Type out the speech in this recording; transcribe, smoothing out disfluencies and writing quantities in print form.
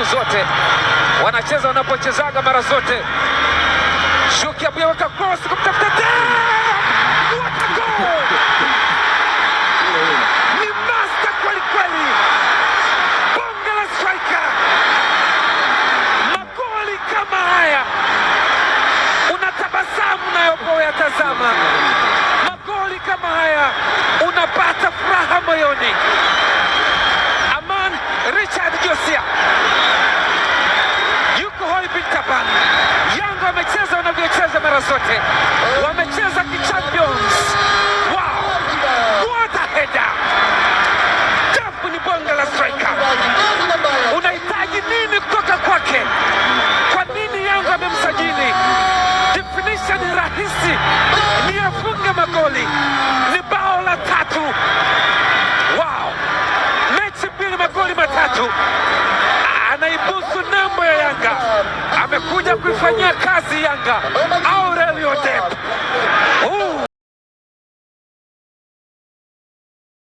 siku zote, wanacheza wanapochezaga mara zote. Shuki ameweka cross kumtafuta what a goal! Ni master kweli kweli, bonge la striker. Magoli kama haya unatabasamu unapoyatazama. Magoli kama haya unapata furaha moyoni. Aman Richard Josia yuko hoi bin Taban. Yanga wamecheza wanavyocheza mara zote, wamecheza ki-champions. Wow, what a header! Tafu ni bonge la striker. Unahitaji nini kutoka kwake? Kwa nini Yanga amemsajili? Definition ni rahisi, ni afunge magoli, ni bao la 3. Wow, mechi 2 magoli 3. Anaibusu nembo ya Yanga, amekuja kuifanyia kazi Yanga.